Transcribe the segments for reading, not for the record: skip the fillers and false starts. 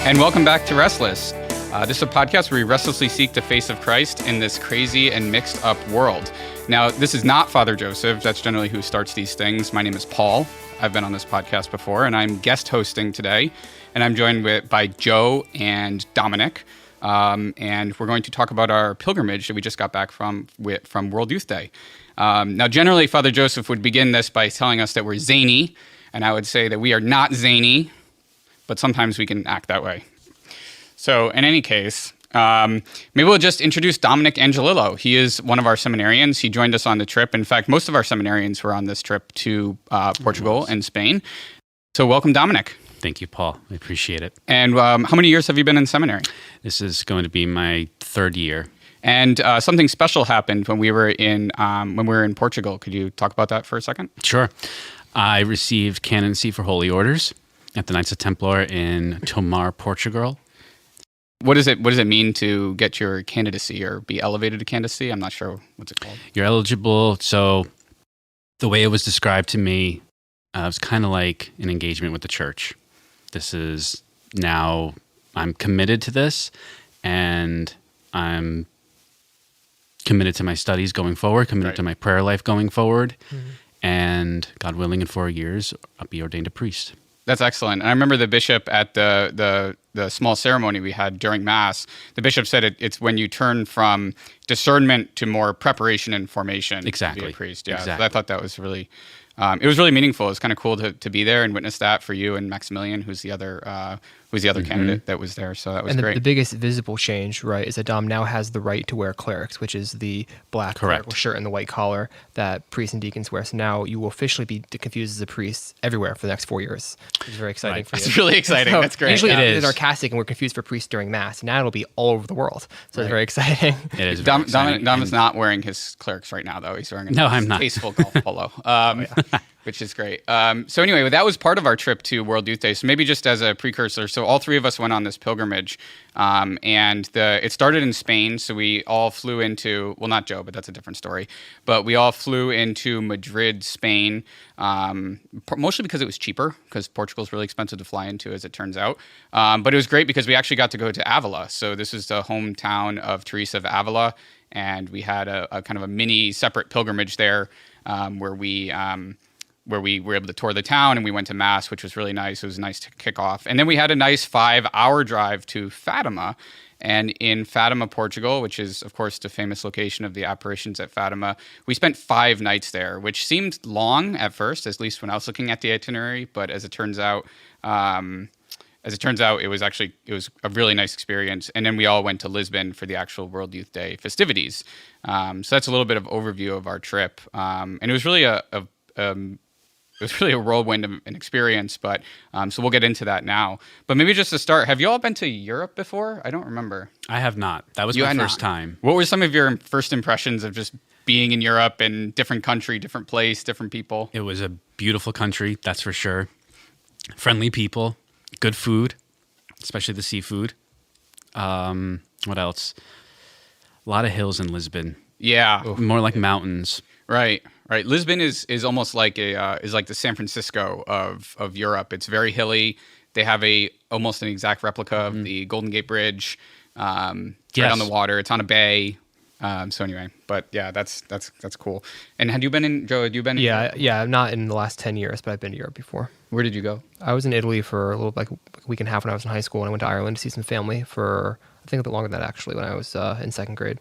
And welcome back to Restless. This is a podcast where we restlessly seek the face of Christ in this crazy and mixed up world. Now, this is not Father Joseph. That's generally who starts these things. My name is Paul. I've been on this podcast before, and I'm guest hosting today. And I'm joined by Joe and Dominic. And we're going to talk about our pilgrimage that we just got back from World Youth Day. Now, generally, Father Joseph would begin this by telling us that we're zany, and I would say that we are not zany, but sometimes we can act that way. So, in any case, maybe we'll just introduce Dominic Angelillo. He is one of our seminarians. He joined us on the trip. In fact, most of our seminarians were on this trip to Portugal and Spain. So, welcome, Dominic. Thank you, Paul. I appreciate it. And how many years have you been in seminary? This is going to be my third year. And something special happened when we were in Portugal. Could you talk about that for a second? Sure. I received canoncy for Holy Orders at the Knights of Templar in Tomar, Portugal. What does it mean to get your candidacy or be elevated to candidacy? I'm not sure what's it called. You're eligible. So the way it was described to me, it was kind of like an engagement with the church. This is now I'm committed to this, and I'm committed to my studies going forward, committed to my prayer life going forward, and God willing, in 4 years, I'll be ordained a priest. That's excellent. And I remember the bishop at the small ceremony we had during Mass, the bishop said it's when you turn from discernment to more preparation and formation Exactly. to be a priest. Yeah, Exactly. So I thought that was really, it was really meaningful. It was kind of cool to be there and witness that for you and Maximilian, who's the other candidate that was there. So that was great. The biggest visible change, right, is that Dom now has the right to wear clerics, which is the black clerical shirt and the white collar that priests and deacons wear. So now you will officially be confused as a priest everywhere for the next 4 years. It's very exciting for you. It's really exciting. So That's great. Usually It it's is. sarcastic and we're confused for priests during Mass. Now it'll be all over the world. So it's very exciting. It is very exciting. Dom is not wearing his clerics right now, though. He's wearing a No, I'm not. tasteful golf polo, which is great. So anyway, that was part of our trip to World Youth Day. So maybe just as a precursor, so all three of us went on this pilgrimage, and it started in Spain. So we all flew into, well, not Joe, but that's a different story. But we all flew into Madrid, Spain, mostly because it was cheaper, because Portugal's really expensive to fly into, as it turns out. But it was great because we actually got to go to Avila. So this is the hometown of Teresa of Avila, and we had a kind of a mini separate pilgrimage there, where we were able to tour the town, and we went to Mass, which was really nice. It was nice to kick off. And then we had a nice 5-hour drive to Fatima. And in Fatima, Portugal, which is, of course, the famous location of the apparitions at Fatima, we spent 5 nights there, which seemed long at first, at least when I was looking at the itinerary. But as it turns out, it was a really nice experience. And then we all went to Lisbon for the actual World Youth Day festivities. So that's a little bit of overview of our trip. And it was really a whirlwind of an experience, but so we'll get into that now. But maybe just to start, have you all been to Europe before? I don't remember. I have not. That was my first time. What were some of your first impressions of just being in Europe and different country, different place, different people? It was a beautiful country, that's for sure. Friendly people, good food, especially the seafood. What else? A lot of hills in Lisbon. Yeah. More like mountains. Right. Lisbon is almost like the San Francisco of Europe. It's very hilly. They have almost an exact replica of the Golden Gate Bridge. Right on the water. It's on a bay. So anyway, but yeah, that's cool. And had you been in, Joe? Had you been in Europe? Yeah, not in the last 10 years, but I've been to Europe before. Where did you go? I was in Italy for a week and a half when I was in high school, and I went to Ireland to see some family for, I think, a bit longer than that, actually, when I was in second grade.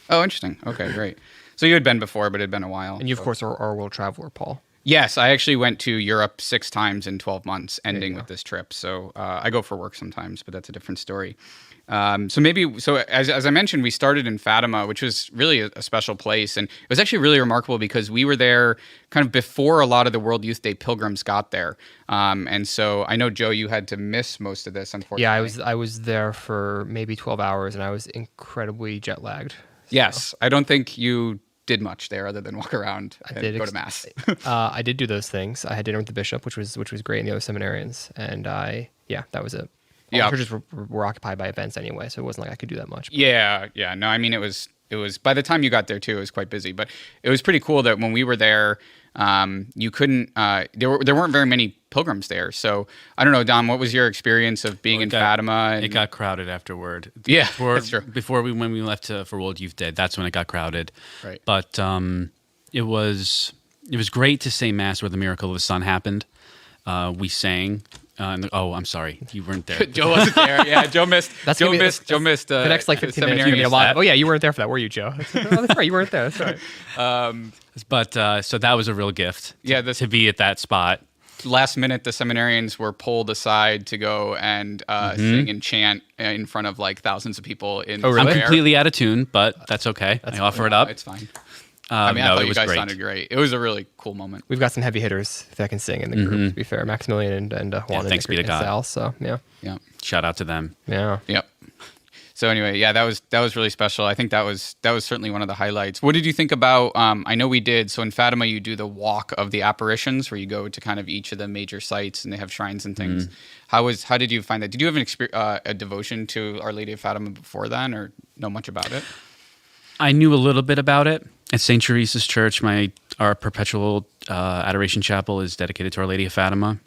Oh, interesting. Okay, great. So you had been before, but it had been a while. And you, of course, are a world traveler, Paul. Yes, I actually went to Europe 6 times in 12 months, ending with this trip. So I go for work sometimes, but that's a different story. So as I mentioned, we started in Fatima, which was really a special place. And it was actually really remarkable because we were there kind of before a lot of the World Youth Day pilgrims got there. And so I know, Joe, you had to miss most of this, unfortunately. Yeah, I was there for maybe 12 hours, and I was incredibly jet lagged. So. Yes, I don't think you did much there other than walk around and go to Mass. I did do those things. I had dinner with the bishop, which was great, and the other seminarians. And that was it. All the churches were occupied by events anyway, so it wasn't like I could do that much. Yeah. No, I mean, it was by the time you got there too, it was quite busy. But it was pretty cool that when we were there, you couldn't. There weren't very many pilgrims there. So I don't know, Dom. What was your experience of being in Fatima? It got crowded afterward. Yeah, that's true. When we left for World Youth Day, that's when it got crowded. Right. But it was great to say Mass where the miracle of the sun happened. We sang. I'm sorry, you weren't there. Joe wasn't there. Yeah, Joe missed. Joe missed. The next like 15 minutes, you're gonna be a lot. Oh yeah, you weren't there for that, were you, Joe? That's right, you weren't there. That's right. But so that was a real gift. To be at that spot. Last minute, the seminarians were pulled aside to go and sing and chant in front of like thousands of people. In really? I'm completely out of tune, but that's okay. I offer it up. It's fine. I thought you guys great. sounded great. It was a really cool moment. We've got some heavy hitters that can sing in the group, to be fair. Maximilian and Juan thanks be to God. Sal, so yeah. Shout out to them. Yeah. Yep. So anyway, that was really special. I think that was certainly one of the highlights. What did you think about? I know we did. So in Fatima, you do the walk of the apparitions, where you go to kind of each of the major sites, and they have shrines and things. How did you find that? Did you have a devotion to Our Lady of Fatima before then, or know much about it? I knew a little bit about it. At St. Teresa's Church, our perpetual adoration chapel is dedicated to Our Lady of Fatima.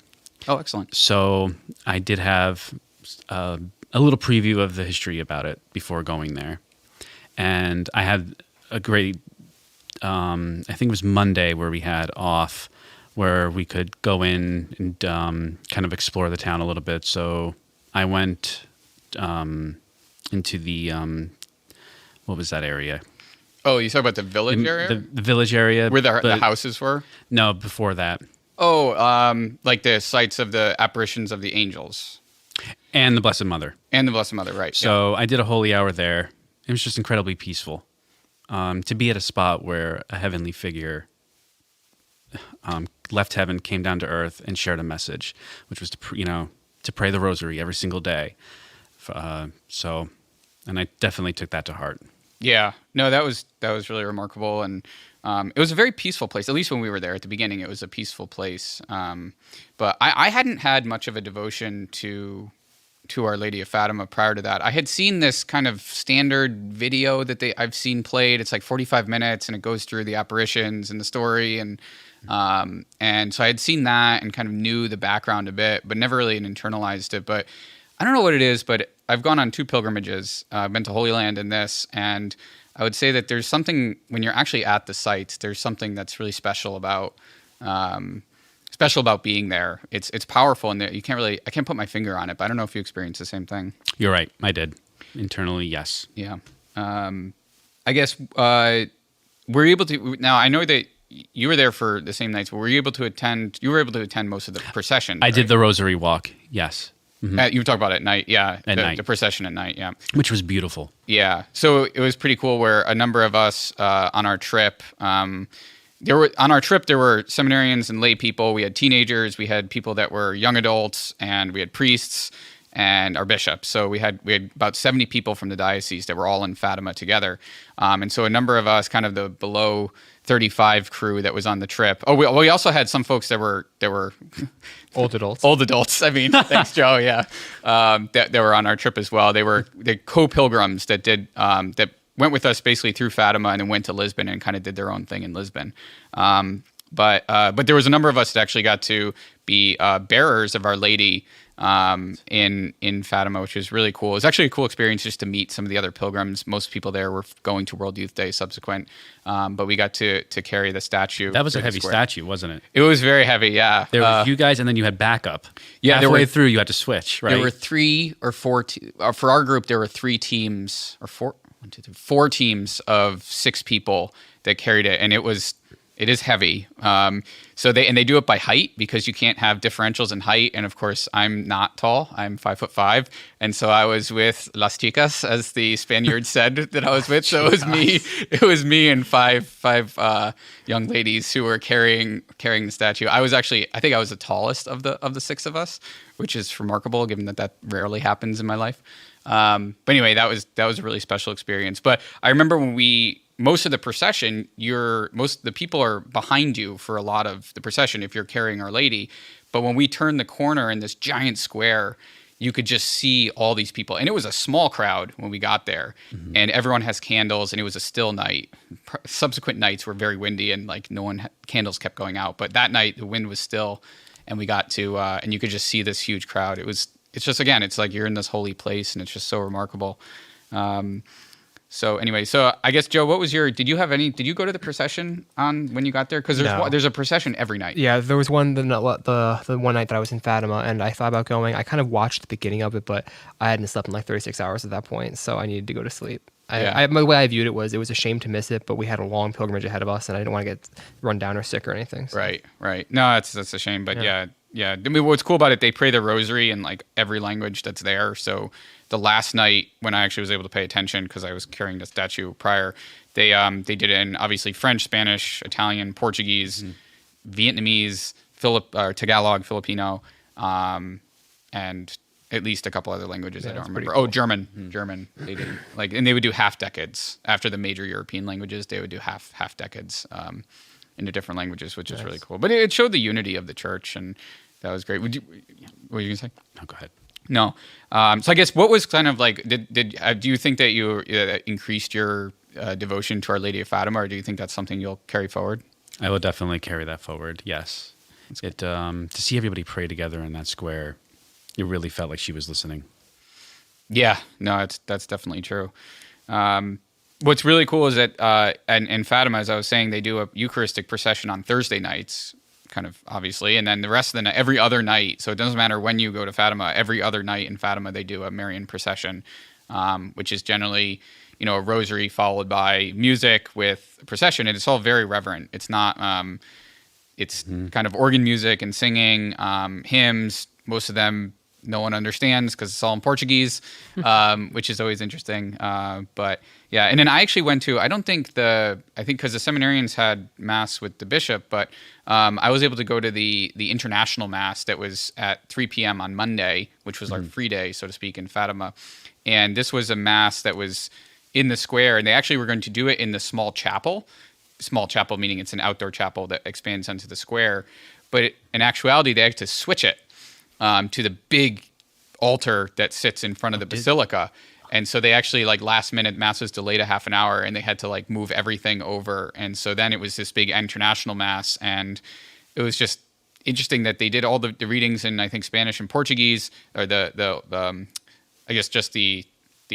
Oh, excellent. So I did have a little preview of the history about it before going there. And I had a great, I think it was Monday where we had off, where we could go in and kind of explore the town a little bit. So I went into the, what was that area? Oh, you talk about the village area? The village area. Where the houses were? No, before that. Oh, like the sites of the apparitions of the angels. And the Blessed Mother. And the Blessed Mother, right. So I did a holy hour there. It was just incredibly peaceful. To be at a spot where a heavenly figure left heaven, came down to earth, and shared a message, which was to pray the rosary every single day. And I definitely took that to heart. Yeah, no, that was really remarkable, and it was a very peaceful place. At least when we were there at the beginning, it was a peaceful place. But I hadn't had much of a devotion to Our Lady of Fatima prior to that. I had seen this kind of standard video that I've seen played. It's like 45 minutes, and it goes through the apparitions and the story, and so I had seen that and kind of knew the background a bit, but never really internalized it. But I don't know what it is, but I've gone on 2 pilgrimages. I've been to Holy Land and this, and I would say that there's something, when you're actually at the sites, there's something that's really special about being there. It's powerful, and I can't put my finger on it, but I don't know if you experienced the same thing. You're right. I did. Internally, yes. Yeah. I guess were you able to? Now I know that you were there for the same nights, but were you able to attend? You were able to attend most of the procession. I did the rosary walk. Yes. Mm-hmm. You talk about at night, yeah. Night. The procession at night, yeah. Which was beautiful. Yeah. So it was pretty cool where a number of us on our trip, there were seminarians and lay people. We had teenagers, we had people that were young adults, and we had priests and our bishop. So we had about 70 people from the diocese that were all in Fatima together. And so a number of us, kind of the below 35 crew that was on the trip. Oh, we also had some folks that were old adults. Old adults. I mean, thanks, Joe. Yeah, that were on our trip as well. They were co-pilgrims that that went with us basically through Fatima and then went to Lisbon and kind of did their own thing in Lisbon. But there was a number of us that actually got to be bearers of Our Lady in Fatima, which was really cool. It was actually a cool experience just to meet some of the other pilgrims. Most people there were going to World Youth Day subsequent, but we got to carry the statue. That was a heavy statue, wasn't it? It was very heavy, yeah. There were you guys, and then you had backup. Yeah, halfway through you had to switch, right? There were 3 or 4 for our group. There were 3 teams or 4 teams of 6 people that carried it, and it is heavy. So they do it by height, because you can't have differentials in height. And of course, I'm not tall. I'm 5'5", and so I was with las chicas, as the Spaniard said that I was with. So it was me and five young ladies who were carrying the statue. I think I was the tallest of the 6 of us, which is remarkable given that rarely happens in my life. But anyway, that was a really special experience. But I remember when most of the procession, the people are behind you for a lot of the procession if you're carrying Our Lady. But when we turned the corner in this giant square, you could just see all these people. And it was a small crowd when we got there. And everyone has candles, and it was a still night. Subsequent nights were very windy, and like candles kept going out. But that night, the wind was still, and we got to, and you could just see this huge crowd. It's just, again, it's like you're in this holy place, and it's just so remarkable. So anyway, I guess, Joe, did you go to the procession when you got there? Because there's a procession every night. Yeah, there was one the one night that I was in Fatima, and I thought about going. I kind of watched the beginning of it, but I hadn't slept in like 36 hours at that point, so I needed to go to sleep. The way I viewed it was a shame to miss it, but we had a long pilgrimage ahead of us, and I didn't want to get run down or sick or anything. So. Right. No, that's a shame, but yeah. I mean, what's cool about it, they pray the rosary in like every language that's there. So the last night when I actually was able to pay attention because I was carrying the statue prior, they did it in obviously French, Spanish, Italian, Portuguese, Vietnamese, Tagalog, Filipino, and at least a couple other languages I don't remember. Cool. Oh, German. They did and they would do half decades after the major European languages. They would do half decades into different languages, which is really cool. But it showed the unity of the church, and that was great. What were you gonna say? No, go ahead. No. So I guess what was kind of like, do you think that you increased your devotion to Our Lady of Fatima, or do you think that's something you'll carry forward? I will definitely carry that forward. Yes. To see everybody pray together in that square, it really felt like she was listening. Yeah, no, that's definitely true. What's really cool is that in Fatima, as I was saying, they do a Eucharistic procession on Thursday nights, kind of obviously, and then the rest of the night, every other night. So it doesn't matter when you go to Fatima. Every other night in Fatima, they do a Marian procession, which is generally, a rosary followed by music with a procession, and it's all very reverent. It's not. It's kind of organ music and singing, hymns. Most of them no one understands because it's all in Portuguese, which is always interesting. But yeah, and then I actually went to, I think because the seminarians had mass with the bishop, but I was able to go to the international mass that was at 3 p.m. on Monday, which was our free day, so to speak, in Fatima. And this was a mass that was in the square, and they actually were going to do it in the small chapel meaning it's an outdoor chapel that expands onto the square. But in actuality, they had to switch it to the big altar that sits in front of the basilica. And so they actually, last minute, mass was delayed a half an hour, and they had to move everything over. And so then it was this big international mass, and it was just interesting that they did all the readings in, I think, Spanish and Portuguese, or I guess just the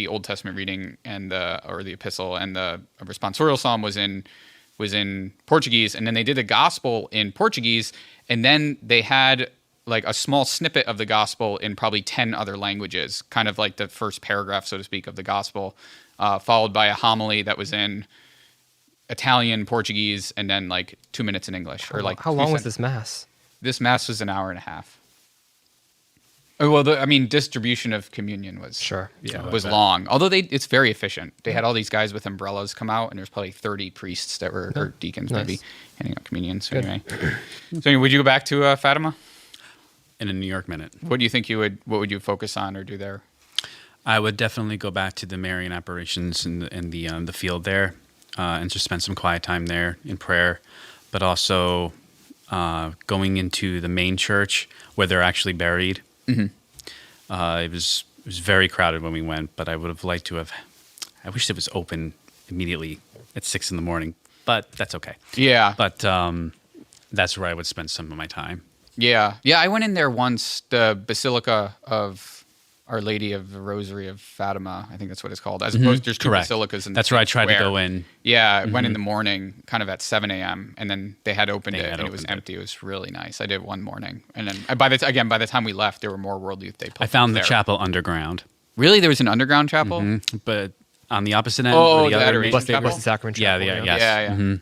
Old Testament reading and the epistle, and the responsorial psalm was in Portuguese, and then they did the gospel in Portuguese, and then they had a small snippet of the gospel in probably 10 other languages, kind of like the first paragraph, so to speak, of the gospel, followed by a homily that was in Italian, Portuguese, and then 2 minutes in English. How long was this mass? This mass was an hour and a half. Oh, well, distribution of communion was was long. Although it's very efficient. They had all these guys with umbrellas come out, and there's probably 30 priests that were or deacons maybe handing out communion. So anyway, would you go back to Fatima? In a New York minute. What do you think what would you focus on or do there? I would definitely go back to the Marian apparitions in the field there, and just spend some quiet time there in prayer, but also going into the main church where they're actually buried. It was very crowded when we went, but I would have liked to have. I wish it was open immediately at 6 a.m, but that's okay. Yeah. But that's where I would spend some of my time. Yeah. I went in there once. The Basilica of Our Lady of the Rosary of Fatima, I think that's what it's called. As opposed, there's two basilicas in the That's where I tried to go in. Yeah, I went in the morning, kind of at 7 a.m., and then they had opened it, and it was empty. It was really nice. I did one morning, and then by the time we left, there were more World Youth Day. I found the chapel underground. Really, there was an underground chapel, but on the opposite end, the Blessed Chapel? Sacrament Chapel. Yeah.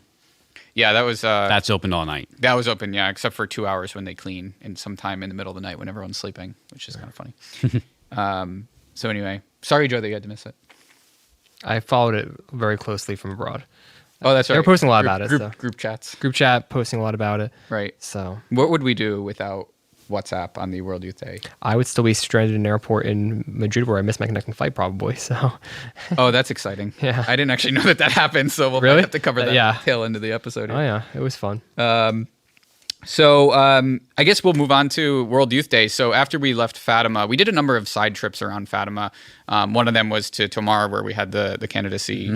Yeah, that was. That's open all night. That was open, yeah, except for 2 hours when they clean, and sometime in the middle of the night when everyone's sleeping, which is kind of funny. So anyway, sorry, Joe, that you had to miss it. I followed it very closely from abroad. Oh, that's right. They were posting a lot about it. Group chats. Group chat, posting a lot about it. Right. So what would we do without WhatsApp on the World Youth Day? I would still be stranded in an airport in Madrid where I missed my connecting flight probably. So. Oh, that's exciting. Yeah. I didn't actually know that happened, so we'll really have to cover that tail end of the episode here. Oh, yeah. It was fun. So I guess we'll move on to World Youth Day. So after we left Fatima, we did a number of side trips around Fatima. One of them was to Tomar, where we had the candidacy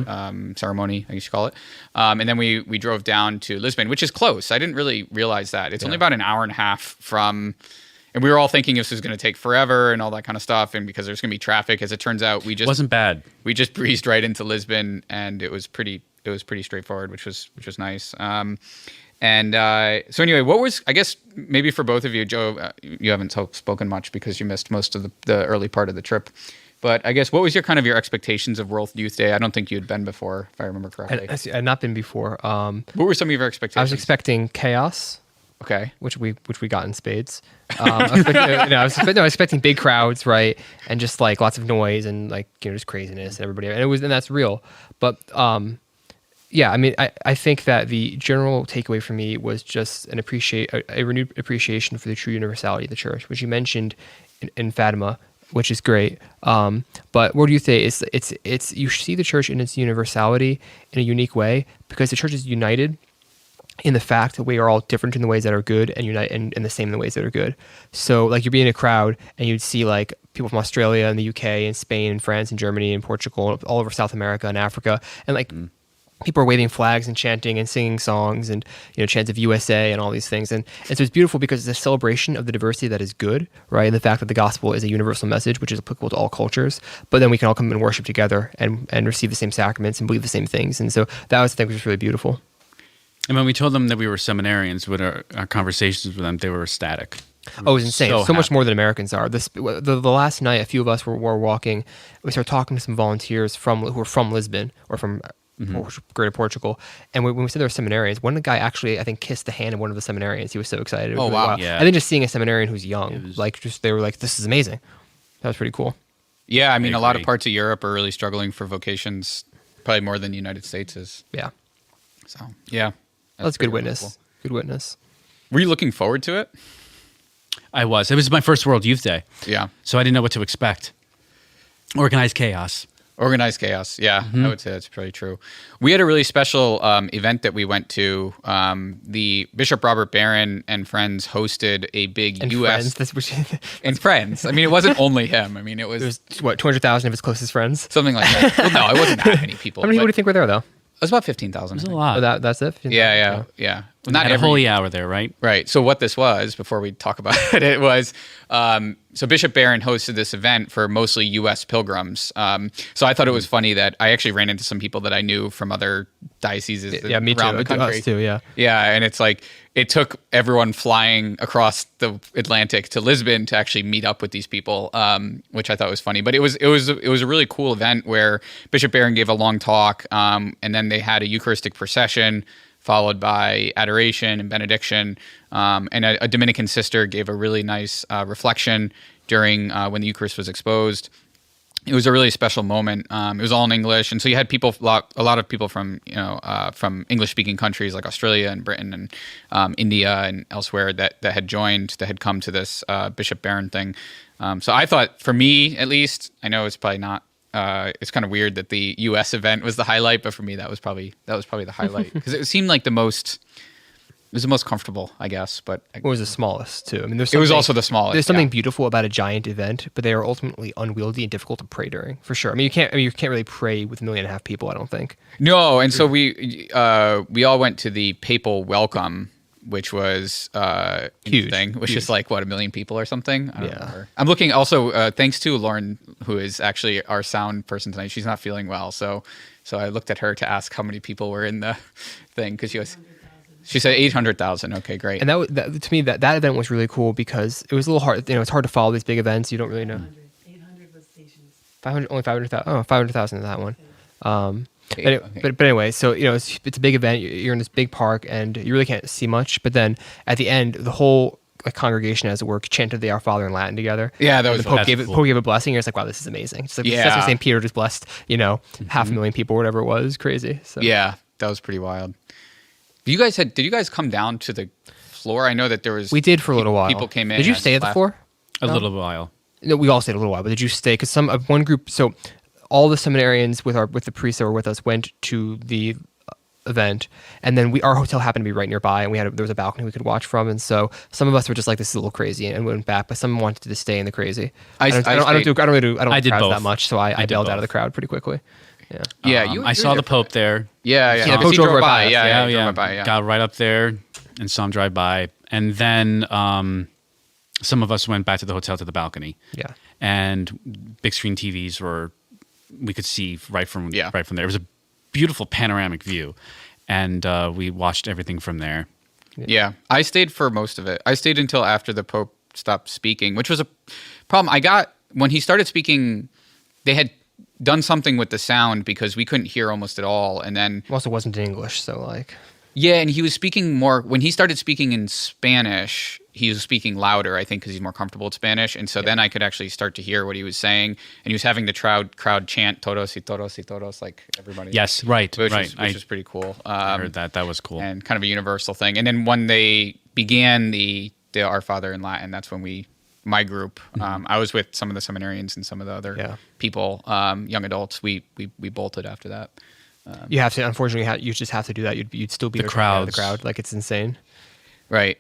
ceremony, I guess you call it. And then we drove down to Lisbon, which is close. I didn't really realize that. It's only about an hour and a half from... And we were all thinking this was going to take forever and all that kind of stuff, and because there's going to be traffic. As it turns out, It wasn't bad. We just breezed right into Lisbon, and it was pretty straightforward, which was nice. So anyway, what was, I guess maybe for both of you, Joe, you haven't spoken much because you missed most of the early part of the trip. But I guess what was your expectations of World Youth Day? I don't think you had been before, if I remember correctly. I had not been before. What were some of your expectations? I was expecting chaos. Okay. Which we got in spades. I was expecting big crowds, right, and just like lots of noise and like just craziness and everybody, and that's real. But yeah, I mean, I think that the general takeaway for me was just a renewed appreciation for the true universality of the church, which you mentioned in Fatima, which is great. But World Youth Day is it's you see the church in its universality in a unique way because the church is united in the fact that we are all different in the ways that are good and unite and the same in the ways that are good. So like you'd be in a crowd and you'd see like people from Australia and the UK and Spain and France and Germany and Portugal, all over South America and Africa. And like people are waving flags and chanting and singing songs and chants of USA and all these things. And so it's beautiful because it's a celebration of the diversity that is good, right? And the fact that the gospel is a universal message, which is applicable to all cultures. But then we can all come and worship together and receive the same sacraments and believe the same things. And so that was, I think, was really beautiful. And when we told them that we were seminarians, with our conversations with them, they were ecstatic. Oh, it was insane. So much happy. more than Americans are. The last night, a few of us were walking. We started talking to some volunteers who were from Lisbon or from Greater Portugal. And when we said they were seminarians, one guy actually, I think, kissed the hand of one of the seminarians. He was so excited. It was really wow. wild. Yeah. And then just seeing a seminarian who's young, they were like, this is amazing. That was pretty cool. Yeah, I mean, I a lot of agree. parts of Europe are really struggling for vocations, probably more than the United States is. Yeah. So, yeah. That's good pretty witness. wonderful. Good witness. Were you looking forward to it? I was. It was my first World Youth Day, Yeah. so I didn't know what to expect. Organized chaos. Organized chaos. Yeah, I would say that's pretty true. We had a really special event that we went to. The Bishop Robert Barron and friends hosted a big And U.S. friends. and friends. I mean, it wasn't only him. I mean, it It was was, 200,000 of his closest friends? something like that. Well, no, it wasn't that many people. How many people do but you think were there, though? it was about 15,000. It was I a think. lot. Oh, that's it? Yeah. Well, not Had a every holy hour there, right? Right. So what this was, before we talk about it, it was so Bishop Barron hosted this event for mostly U.S. pilgrims. So I thought it was funny that I actually ran into some people that I knew from other dioceses Yeah, me around too. the country. Us too, yeah. Yeah, and it's like it took everyone flying across the Atlantic to Lisbon to actually meet up with these people, which I thought was funny. But it was a really cool event where Bishop Barron gave a long talk, and then they had a Eucharistic procession followed by adoration and benediction, and a Dominican sister gave a really nice reflection during when the Eucharist was exposed. It was a really special moment. It was all in English, and so you had a lot of people from from English-speaking countries like Australia and Britain and India and elsewhere that had joined, that had come to this Bishop Barron thing. So I thought, for me at least, I know it's probably not. It's kind of weird that the U.S. event was the highlight, but for me that was probably the highlight because it seemed like it was the most comfortable, I guess. But It was the smallest, too. I mean, it was also the smallest. There's something yeah. beautiful about a giant event, but they are ultimately unwieldy and difficult to pray during, for sure. I mean, you can't really pray with 1.5 million people, I don't think. No, and so we all went to the papal welcome, which was Huge. interesting, which is like, what, 1 million people or something? I don't Yeah. remember. I'm looking also, thanks to Lauren, who is actually our sound person tonight. She's not feeling well, so I looked at her to ask how many people were in the thing, because she said 800,000. Okay, great. And that to me, that event was really cool because it was a little hard. It's hard to follow these big events. You don't really know. 800 was stations. 500,000. Oh, 500,000 in that one. Okay. But anyway, so it's a big event. You're in this big park, and you really can't see much. But then at the end, the whole congregation, as it were, chanted the Our Father in Latin together. Yeah, that was And the Pope that's gave it. cool. Pope gave a blessing. You're just like, wow, this is amazing. Just like Yeah. that's what St. Peter just blessed. 500,000 people, whatever it was, crazy. So Yeah, that was pretty wild. Did you guys come down to the floor? I know that there was. we did for a little while. People came in. Did you and stay at the left. floor? A little while. No, we all stayed a little while, but did you stay? Because one group, so all the seminarians with the priests that were with us went to the event, and then our hotel happened to be right nearby, and there was a balcony we could watch from, and so some of us were just like, this is a little crazy, and went back, but some wanted to stay in the crazy. I don't do crowds that much, so I bailed out of the crowd pretty quickly. Yeah, I saw the Pope there. Yeah. The Pope drove right by us. Yeah, he drove right by, yeah. Got right up there and saw him drive by, and then some of us went back to the hotel to the balcony. Yeah, and big screen TVs we could see right from there. It was a beautiful panoramic view, and we watched everything from there. Yeah, I stayed for most of it. I stayed until after the Pope stopped speaking, which was a problem. I got when he started speaking, they had done something with the sound because we couldn't hear almost at all, and then also wasn't in English, so like. Yeah, and he was speaking more when he started speaking in Spanish. He was speaking louder, I think, because he's more comfortable with Spanish, and so then I could actually start to hear what he was saying. And he was having the crowd chant "todos y todos y todos," like everybody. Yes, right, which right. Was pretty cool. I heard that. That was cool, and kind of a universal thing. And then when they began the Our Father in Latin, that's when my group. I was with some of the seminarians and some of the other people, young adults. We bolted after that. You have to, unfortunately, you just have to do that. You'd still be the crowd. Like it's insane. Right.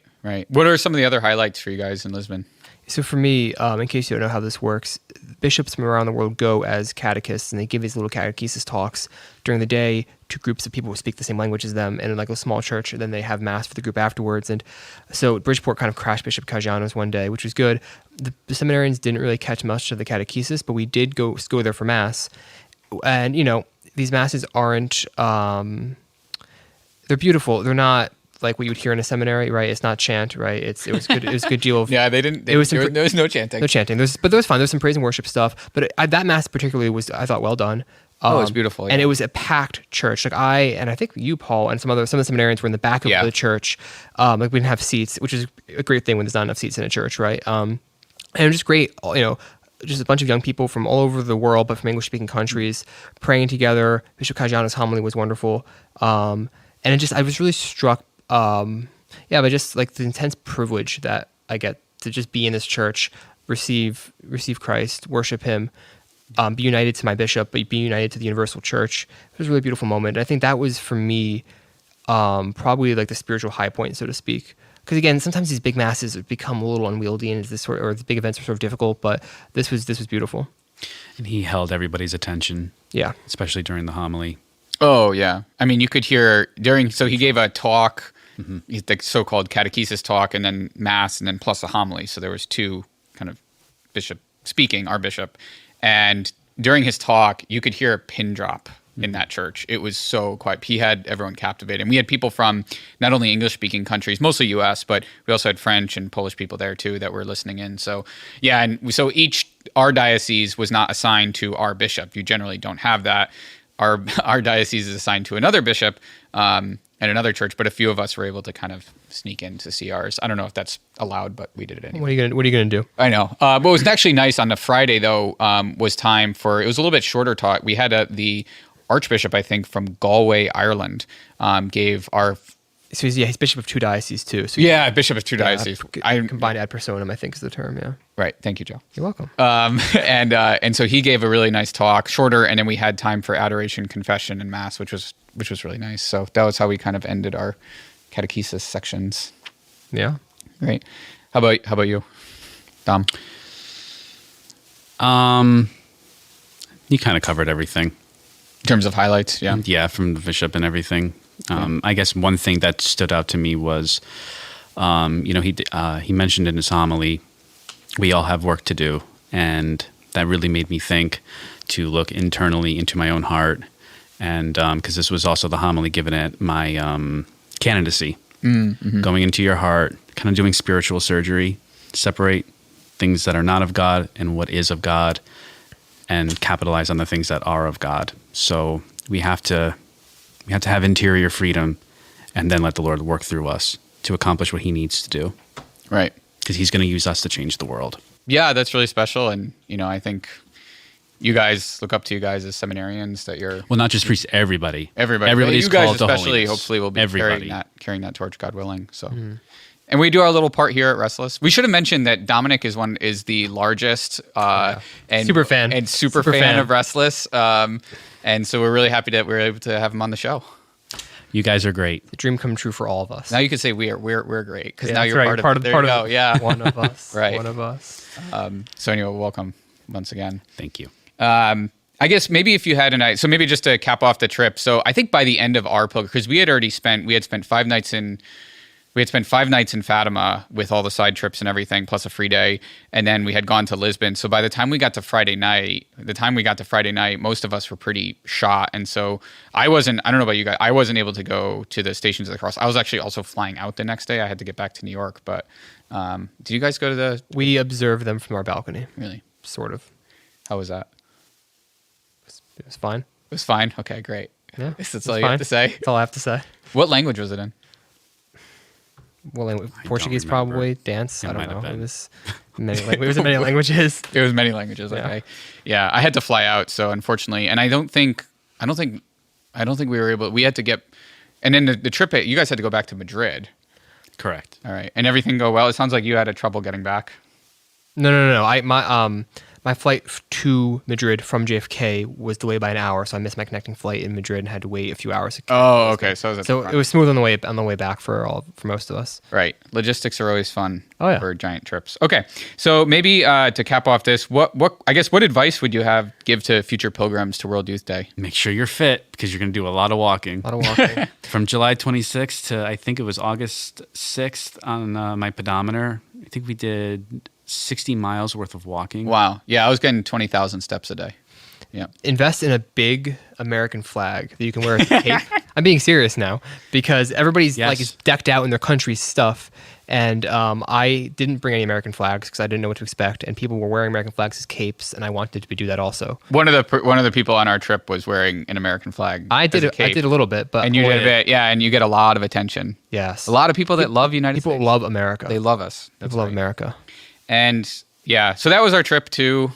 What are some of the other highlights for you guys in Lisbon? So for me, in case you don't know how this works, bishops from around the world go as catechists, and they give these little catechesis talks during the day to groups of people who speak the same language as them, and in like a small church, and then they have mass for the group afterwards. And so Bridgeport kind of crashed Bishop Caggiano's one day, which was good. The seminarians didn't really catch much of the catechesis, but we did go there for mass. And, these masses aren't, they're beautiful. They're not like what you would hear in a seminary, right? It's not chant, right? It was good. It was a good deal of. Yeah, there was no chanting. No chanting. But there was fun. There was some praise and worship stuff. But that mass particularly was, I thought, well done. It was beautiful. Yeah. And it was a packed church. Like I think you, Paul, and some of the seminarians were in the back of the church. Like we didn't have seats, which is a great thing when there's not enough seats in a church, right? And it was just great, just a bunch of young people from all over the world, but from English-speaking countries, praying together. Bishop Caggiano's homily was wonderful, and I was really struck, by just like the intense privilege that I get to just be in this church, receive Christ, worship Him, be united to my bishop, but be united to the universal church. It was a really beautiful moment. And I think that was for me, probably like the spiritual high point, so to speak. Because again, sometimes these big masses become a little unwieldy, and or the big events are sort of difficult. But this was beautiful. And he held everybody's attention. Yeah, especially during the homily. Oh yeah, I mean, you could hear So he gave a talk, the so-called catechesis talk, and then mass, and then plus a homily. So there was two kind of bishop speaking, our bishop, and during his talk, you could hear a pin drop in that church. It was so quiet. He had everyone captivated. And we had people from not only English-speaking countries, mostly U.S., but we also had French and Polish people there too that were listening in. So yeah, and so our diocese was not assigned to our bishop. You generally don't have that. Our diocese is assigned to another bishop at another church, but a few of us were able to kind of sneak in to see ours. I don't know if that's allowed, but we did it anyway. What are you gonna do? I know. What was actually nice on the Friday though was time for, it was a little bit shorter talk. We had the Archbishop, I think, from Galway, Ireland, gave our. So he's bishop of two dioceses too. So yeah, bishop of two dioceses. Combined ad personam, I think, is the term. Yeah. Right. Thank you, Joe. You're welcome. And so he gave a really nice talk, shorter, and then we had time for adoration, confession, and mass, which was really nice. So that was how we kind of ended our catechesis sections. Yeah. Right. How about you, Dom? You kind of covered everything. In terms of highlights, yeah. Yeah, from the bishop and everything. I guess one thing that stood out to me was, he mentioned in his homily, we all have work to do. And that really made me think to look internally into my own heart. And because this was also the homily given at my candidacy. Mm-hmm. Going into your heart, kind of doing spiritual surgery, separate things that are not of God and what is of God, and capitalize on the things that are of God. So we have to have interior freedom, and then let the Lord work through us to accomplish what He needs to do. Right. Because He's going to use us to change the world. Yeah, that's really special. And, I think you guys look up to you guys as seminarians that you're... Well, not just priests, everybody. Everybody's you guys called especially, to holiness. Hopefully will be carrying that torch, God willing. So... And we do our little part here at Restless. We should have mentioned that Dominic is the largest and super fan of Restless, and so we're really happy that we're able to have him on the show. You guys are great. The dream come true for all of us. Now you can say we're great because Yeah, now that's you're right. part of it. There you go. Yeah. One of us. Right. One of us. So anyway, welcome once again. Thank you. I guess maybe if you had a night, so maybe just to cap off the trip. So I think by the end of our pilgrimage, because we had spent 5 nights in Fatima with all the side trips and everything, plus a free day, and then we had gone to Lisbon. So by the time we got to Friday night, most of us were pretty shot, and so I don't know about you guys, I wasn't able to go to the Stations of the Cross. I was actually also flying out the next day. I had to get back to New York, but did you guys go to the? We observed them from our balcony. Really? Sort of. How was that? It was fine. It was fine. Okay, great. Yeah. That's all you have to say. That's all I have to say. What language was it in? Well, Portuguese remember. probably. Dance. It I might don't have know. been. It was many languages. It was many languages. Yeah. Okay. Yeah, I had to fly out, so unfortunately, and I don't think we were able. We had to get, and then the trip. You guys had to go back to Madrid. Correct. All right, and everything go well. It sounds like you had trouble getting back. No. My flight to Madrid from JFK was delayed by an hour, so I missed my connecting flight in Madrid and had to wait a few hours. Oh, okay. So it was smooth on the way back for most of us. Right. Logistics are always fun. Oh, yeah. For giant trips. Okay, so maybe to cap off this, what advice would you give to future pilgrims to World Youth Day? Make sure you're fit because you're going to do a lot of walking. A lot of walking. From July 26th to I think it was August 6th on my pedometer, I think we did 60 miles worth of walking. Wow. Yeah, I was getting 20,000 steps a day. Yeah. Invest in a big American flag that you can wear as a cape. I'm being serious now because everybody's Yes. like is decked out in their country's stuff, and I didn't bring any American flags because I didn't know what to expect, and people were wearing American flags as capes, and I wanted to do that also. One of the people on our trip was wearing an American flag. I did as a cape. a little bit, but And you did a bit, yeah, and you get a lot of attention. Yes, A lot of people that love United people States. love America. They love us. That's people love right. America. And yeah, so that was our trip to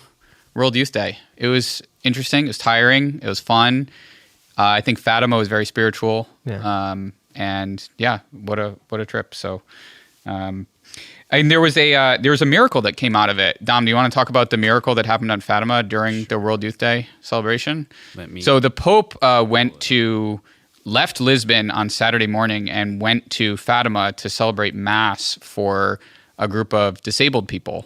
World Youth Day. It was interesting. It was tiring. It was fun. I think Fatima was very spiritual. Yeah. And yeah, what a trip. So, and there was a miracle that came out of it. Dom, do you want to talk about the miracle that happened on Fatima during the World Youth Day celebration? So the Pope left Lisbon on Saturday morning and went to Fatima to celebrate Mass for a group of disabled people.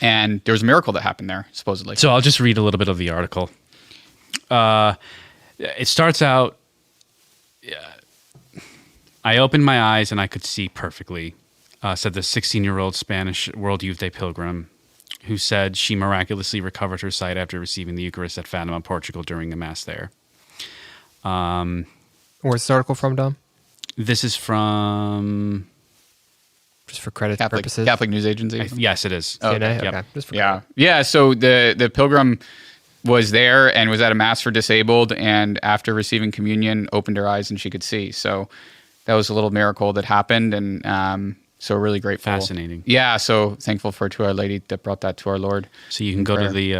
And there was a miracle that happened there, supposedly. So I'll just read a little bit of the article. It starts out, I opened my eyes and I could see perfectly, said the 16-year-old Spanish World Youth Day pilgrim, who said she miraculously recovered her sight after receiving the Eucharist at Fatima, Portugal during a Mass there. Where's this article from, Dom? This is from... Just for credit Catholic, purposes. Catholic News Agency. Yes, it is. CNA? Yep. Okay. Just for Yeah. credit. Yeah. So the pilgrim was there and was at a Mass for disabled, and after receiving communion, opened her eyes and she could see. So that was a little miracle that happened, and so really grateful. Fascinating. Yeah. So thankful to Our Lady that brought that to our Lord. So you can go to the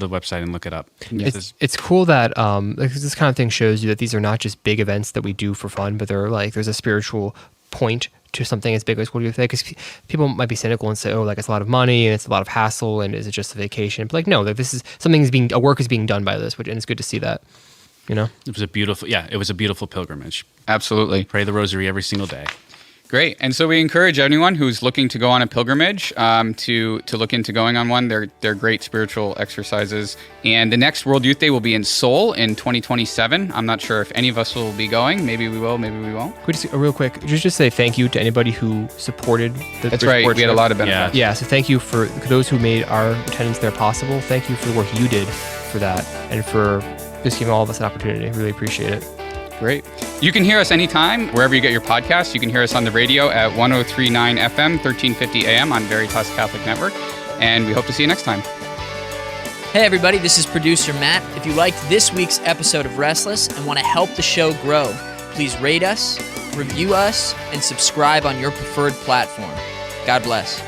website and look it up. It's cool that this kind of thing shows you that these are not just big events that we do for fun, but they're like there's a spiritual point to something as big as World Youth Day, because people might be cynical and say, "Oh, like it's a lot of money and it's a lot of hassle, and is it just a vacation?" But like, no, like this is a work is being done by this, and it's good to see that. You know, It was a beautiful pilgrimage. Absolutely. Pray the rosary every single day. Great. And so we encourage anyone who's looking to go on a pilgrimage to look into going on one. They're great spiritual exercises. And the next World Youth Day will be in Seoul in 2027. I'm not sure if any of us will be going. Maybe we will, maybe we won't. Could we just real quick just say thank you to anybody who supported the That's right. We had a lot of Yeah. benefits. Yeah, so thank you for those who made our attendance there possible. Thank you for the work you did for that and for just giving all of us an opportunity. Really appreciate it. Great. You can hear us anytime, wherever you get your podcasts. You can hear us on the radio at 103.9 FM, 1350 AM on Veritas Catholic Network. And we hope to see you next time. Hey everybody, this is producer Matt. If you liked this week's episode of Restless and want to help the show grow, please rate us, review us, and subscribe on your preferred platform. God bless.